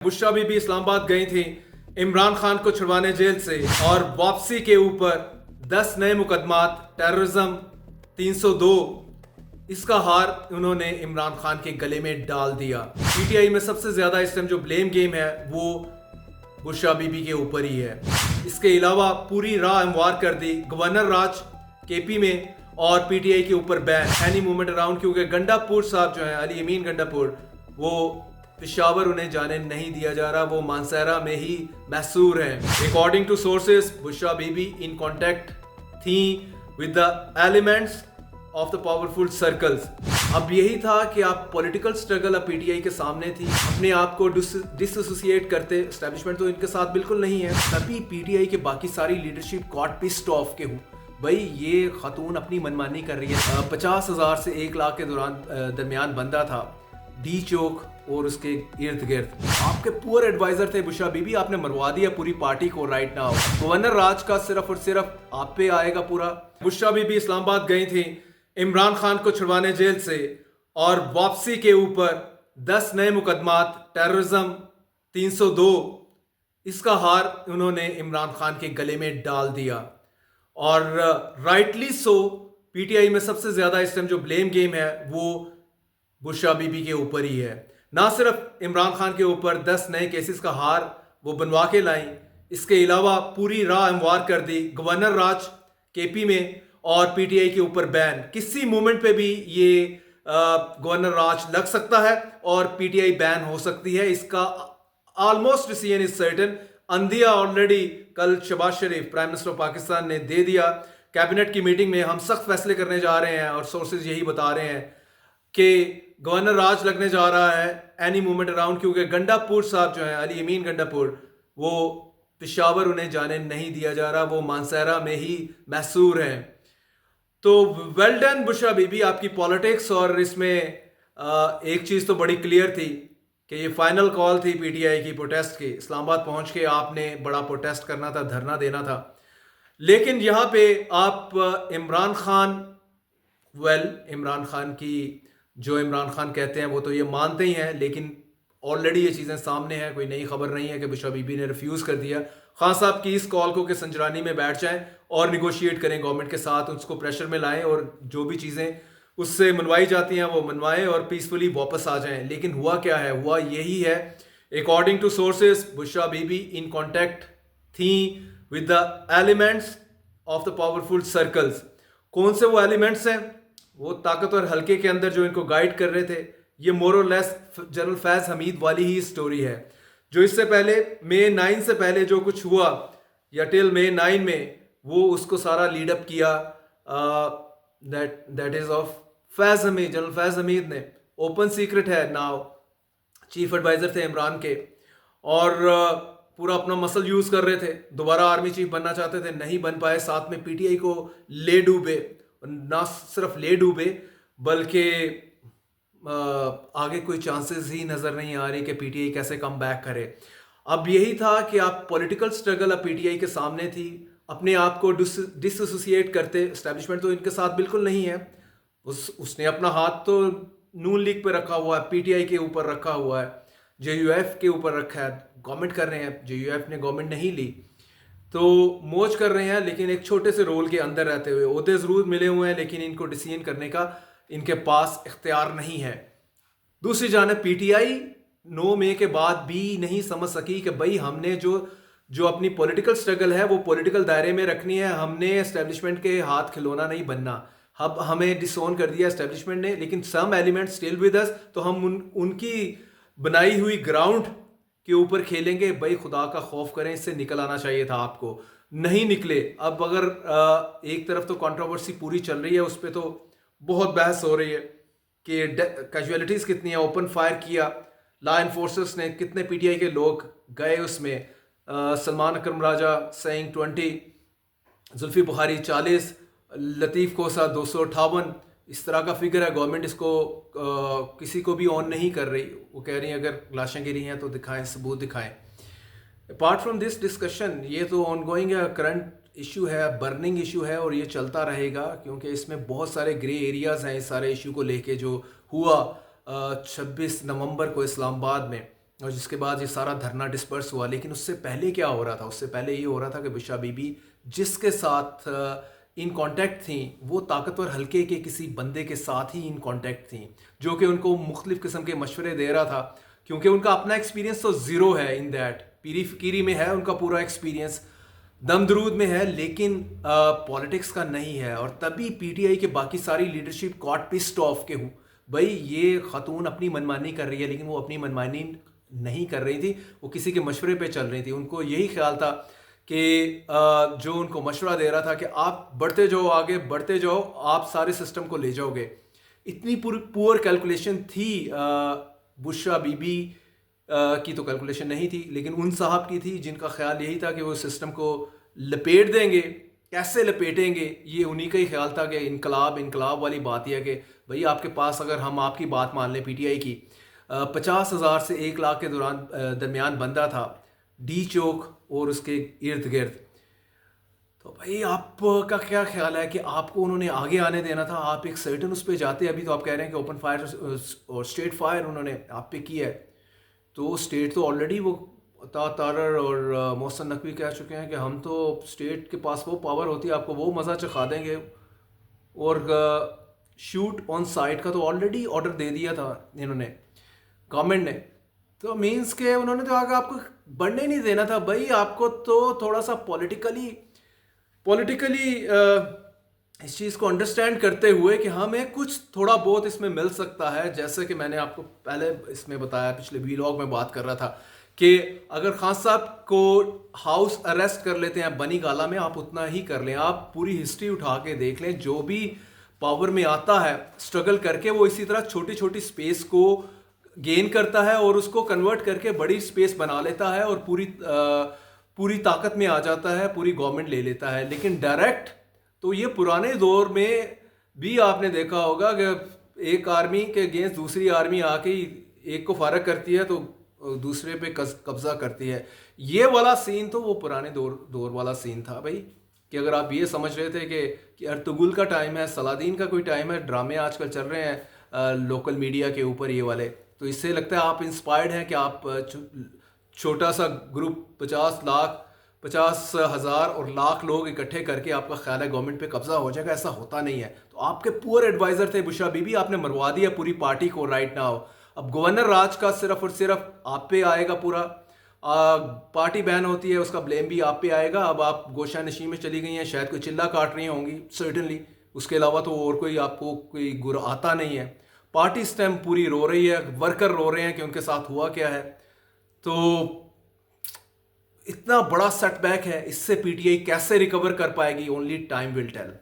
बुशरा बीबी इस्लामाबाद गई थी इमरान खान को छुड़वाने जेल से और वापसी के ऊपर 10 नए मुकदमात टेररिज्म 302 इसका हार उन्होंने इमरान खान के गले में डाल दिया। पीटीआई में सबसे ज्यादा इस टाइम जो ब्लेम गेम है वो बुशरा बीबी के ऊपर ही है। इसके अलावा पूरी राह हमवार कर दी गवर्नर राज केपी में और पीटीआई के ऊपर बैन एनी मूवमेंट अराउंड, क्योंकि गंडापुर साहब जो है अली अमीन गंडापुर वो पेशावर उन्हें जाने नहीं दिया जा रहा, वो मानसहरा में ही महसूर है। According to sources Bushra Bibi in contact थी with the elements of the powerful circles. अब यही था कि आप पॉलिटिकल स्ट्रगल अब पीटीआई के सामने थी, अपने आप को डिसोसिएट करते, एस्टेब्लिशमेंट तो इनके साथ बिल्कुल नहीं है। तभी पीटीआई के बाकी सारी लीडरशिप गॉट पिस्ड ऑफ के हूँ भाई ये खातून अपनी मनमानी कर रही है। 50,000 से 1 लाख के दरमियान बंदा था डी चौक और उसके इर्द गिर्द। आपके पुअर एडवाइजर थे बुशरा बीबी, आपने मरवा दिया पूरी पार्टी को राइट नाउ। गवर्नर राज का सिर्फ और सिर्फ आप पे आएगा पूरा। बुशरा बीबी इस्लामाबाद गई थी इमरान खान को छुड़वाने जेल से और वापसी के ऊपर 10 नए मुकदमात टेररिज्म 302 इसका हार उन्होंने इमरान खान के गले में डाल दिया और राइटली सो। पीटीआई में सबसे ज्यादा इस टाइम जो ब्लेम गेम है वो बुशरा बीबी के ऊपर ही है। ना सिर्फ इमरान खान के ऊपर 10 नए केसेस का हार वो बनवा के लाई, इसके अलावा पूरी राह हमवार कर दी गवर्नर राज केपी में और पीटीआई के ऊपर बैन। किसी मोमेंट पे भी ये गवर्नर राज लग सकता है और पीटीआई बैन हो सकती है, इसका ऑलमोस्ट डिसीजन इज सर्टेन। अंदिया ऑलरेडी कल Shehbaz Sharif prime minister of Pakistan ने दे दिया। कैबिनेट की मीटिंग में हम सख्त फैसले करने जा रहे हैं और सोर्सेज यही बता रहे हैं कि गवर्नर राज लगने जा रहा है एनी मूवमेंट अराउंड, क्योंकि गंडापुर साहब जो है अली अमीन गंडापुर वो पेशावर उन्हें जाने नहीं दिया जा रहा, वो मानसहरा में ही महसूर है। तो वेल डन बुशरा बीबी आपकी पॉलिटिक्स। और इसमें एक चीज़ तो बड़ी क्लियर थी कि ये फाइनल कॉल थी पीटीआई की प्रोटेस्ट की। इस्लामाबाद पहुंच के आपने बड़ा प्रोटेस्ट करना था, धरना देना था, लेकिन यहाँ पे आप इमरान खान की जो इमरान खान कहते हैं वो तो ये मानते ही हैं, लेकिन ऑलरेडी ये चीज़ें सामने हैं, कोई नई खबर नहीं है कि बुशरा बीबी ने रिफ्यूज़ कर दिया। खान साहब की इस कॉल को कि संजरानी में बैठ जाएं और निगोशिएट करें गवर्नमेंट के साथ, उसको प्रेशर में लाएं और जो भी चीज़ें उससे मनवाई जाती हैं वो मनवाएं और पीसफुली वापस आ जाएं। लेकिन हुआ क्या है, हुआ यही है। According to sources Bushra Bibi in contact थी with the elements of the powerful circles. कौन से वो एलिमेंट्स हैं? वो ताकतवर हल्के के अंदर जो इनको गाइड कर रहे थे, ये मोर और लेस जनरल फैज हमीद वाली ही स्टोरी है। जो इससे पहले May 9 से पहले जो कुछ हुआ या टिल May 9 में वो उसको सारा लीड अप किया that is of Faiz Hamid, general Faiz Hamid ने। ओपन सीक्रेट है नाउ, चीफ एडवाइजर थे इमरान के और पूरा अपना मसल यूज कर रहे थे, दोबारा आर्मी चीफ बनना चाहते थे, नहीं बन पाए। साथ में पीटीआई को ले डूबे, ना सिर्फ ले डूबे बल्कि आगे कोई चांसेस ही नजर नहीं आ रही कि पीटीआई कैसे कम बैक करे। अब यही था कि आप पॉलिटिकल स्ट्रगल अब पीटीआई के सामने थी, अपने आप को डिसोसिएट करते, एस्टेब्लिशमेंट तो इनके साथ बिल्कुल नहीं है। उसने अपना हाथ तो नून लीग पे रखा हुआ है, पीटीआई के ऊपर रखा हुआ है, जेयूएफ के ऊपर रखा है, गवर्नमेंट कर रहे हैं, जेयूएफ ने गवर्नमेंट नहीं ली तो मौज कर रहे हैं, लेकिन एक छोटे से रोल के अंदर रहते हुए। ओहदे जरूर मिले हुए हैं लेकिन इनको डिसीजन करने का इनके पास इख्तियार नहीं है। दूसरी जानब पीटीआई 9 मई के बाद भी नहीं समझ सकी कि भाई हमने जो अपनी पॉलिटिकल स्ट्रगल है वो पॉलिटिकल दायरे में रखनी है, हमने एस्टेब्लिशमेंट के हाथ खिलौना नहीं बनना। अब हमें डिसोन कर दिया एस्टेब्लिशमेंट ने, लेकिन some element still with us, तो हम उनकी बनाई हुई ग्राउंड के ऊपर खेलेंगे। भाई खुदा का खौफ करें, इससे निकल आना चाहिए था आपको, नहीं निकले। अब अगर एक तरफ तो कंट्रोवर्सी पूरी चल रही है, उस पर तो बहुत बहस हो रही है कि कैजुअलिटीज कितनी है, ओपन फायर किया लॉ एनफोर्सर्स ने, कितने पीटीआई के लोग गए उसमें, सलमान अकरम राजा सेइंग 20, जुल्फी बुखारी 40, लतीफ़ कोसा 258, इस तरह का फिगर है। गवर्नमेंट इसको किसी को भी ऑन नहीं कर रही, वो कह रही है अगर लाशें गिरी हैं तो दिखाएं, सबूत दिखाएं। अपार्ट फ्रॉम दिस डिस्कशन ये तो ऑनगोइंग है, करंट इशू है, बर्निंग इशू है और ये चलता रहेगा क्योंकि इसमें बहुत सारे ग्रे एरियाज हैं इस सारे इशू को लेके जो हुआ 26 नवंबर को इस्लामाबाद में। और जिसके बाद ये सारा धरना डिस्पर्स हुआ। लेकिन उससे पहले क्या हो रहा था? उससे पहले ये हो रहा था कि बुशरा बीबी जिसके साथ इन कांटेक्ट थी वो ताकतवर हल्के के किसी बंदे के साथ ही इन कांटेक्ट थी, जो कि उनको मुख्तलिफ किस्म के मशवरे दे रहा था, क्योंकि उनका अपना एक्सपीरियंस तो ज़ीरो है इन दैट। पीरी फकीरी में है उनका पूरा एक्सपीरियंस, दम दरूद में है, लेकिन पॉलिटिक्स का नहीं है। और तभी पीटीआई के बाकी सारी लीडरशिप कॉट पिस्ड ऑफ के हूँ, भाई ये खातून अपनी मनमानी कर रही है, लेकिन वो अपनी मनमानी नहीं कर रही थी, वो किसी के मशवरे पे चल रही थी। उनको यही ख्याल था कि जो उनको मशवरा दे रहा था कि आप बढ़ते जाओ, आगे बढ़ते जाओ, आप सारे सिस्टम को ले जाओगे। इतनी पुअर कैलकुलेशन थी बुशरा बीबी की तो कैलकुलेशन नहीं थी, लेकिन उन साहब की थी जिनका ख्याल यही था कि वो सिस्टम को लपेट देंगे। कैसे लपेटेंगे, ये उन्हीं का ही ख्याल था कि इनकलाब वाली बात यह है कि भाई आपके पास अगर हम आपकी बात मान लें पीटीआई की, 50,000 से 1 लाख के दरमियान बंदा था डी चौक और उसके इर्द गिर्द। तो भाई आपका क्या ख्याल है कि आपको उन्होंने आगे आने देना था? आप एक सर्टन उस पर जाते, अभी तो आप कह रहे हैं कि ओपन फायर और स्ट्रेट फायर उन्होंने आप पे किया है, तो स्टेट तो ऑलरेडी वो तारर और मोहसन नकवी कह चुके हैं कि हम तो स्टेट के पास वो पावर होती है, आपको वो मज़ा चखा देंगे। और शूट ऑन साइट का तो ऑलरेडी ऑर्डर दे दिया था इन्होंने, गवर्नमेंट ने। तो मीन्स के उन्होंने तो आगे आपको बढ़ने नहीं देना था भाई। आपको तो थोड़ा सा पॉलिटिकली इस चीज़ को अंडरस्टैंड करते हुए कि हमें कुछ थोड़ा बहुत इसमें मिल सकता है, जैसे कि मैंने आपको पहले इसमें बताया, पिछले वीलॉग में बात कर रहा था कि अगर खान साहब को हाउस अरेस्ट कर लेते हैं बनी गाला में, आप उतना ही कर लें। आप पूरी हिस्ट्री उठा के देख लें, जो भी पावर में आता है स्ट्रगल करके वो इसी तरह छोटी छोटी स्पेस को गेन करता है और उसको कन्वर्ट करके बड़ी स्पेस बना लेता है और पूरी ताकत में आ जाता है, पूरी गवर्नमेंट ले लेता है। लेकिन डायरेक्ट तो ये पुराने दौर में भी आपने देखा होगा कि एक आर्मी के अगेंस्ट दूसरी आर्मी आके एक को फारग करती है तो दूसरे पे कब्जा करती है। ये वाला सीन तो वो पुराने दौर वाला सीन था भाई, कि अगर आप ये समझ रहे थे कि अर्तुगरुल का टाइम है, सलादीन का कोई टाइम है, ड्रामे आजकल चल रहे हैं लोकल मीडिया के ऊपर ये वाले, तो इससे लगता है आप इंस्पायर्ड हैं कि आप छोटा सा ग्रुप 50,000 और लाख लोग इकट्ठे करके आपका ख्याल है गवर्नमेंट पे कब्जा हो जाएगा। ऐसा होता नहीं है। तो आपके पुअर एडवाइजर थे बुशरा बीबी, आपने मरवा दिया पूरी पार्टी को राइट नाउ। अब गवर्नर राज का सिर्फ और सिर्फ आप पे आएगा पूरा। पार्टी बैन होती है, उसका ब्लेम भी आप पे आएगा। अब आप गोशा नशी में चली गई हैं, शायद कोई चिल्ला काट रही होंगी सर्टनली, उसके अलावा तो और कोई आपको कोई गुर आता नहीं है। पार्टी इस टाइम पूरी रो रही है, वर्कर रो रहे हैं कि उनके साथ हुआ क्या है। तो इतना बड़ा सेटबैक है, इससे पीटीआई कैसे रिकवर कर पाएगी, ओनली टाइम विल टेल।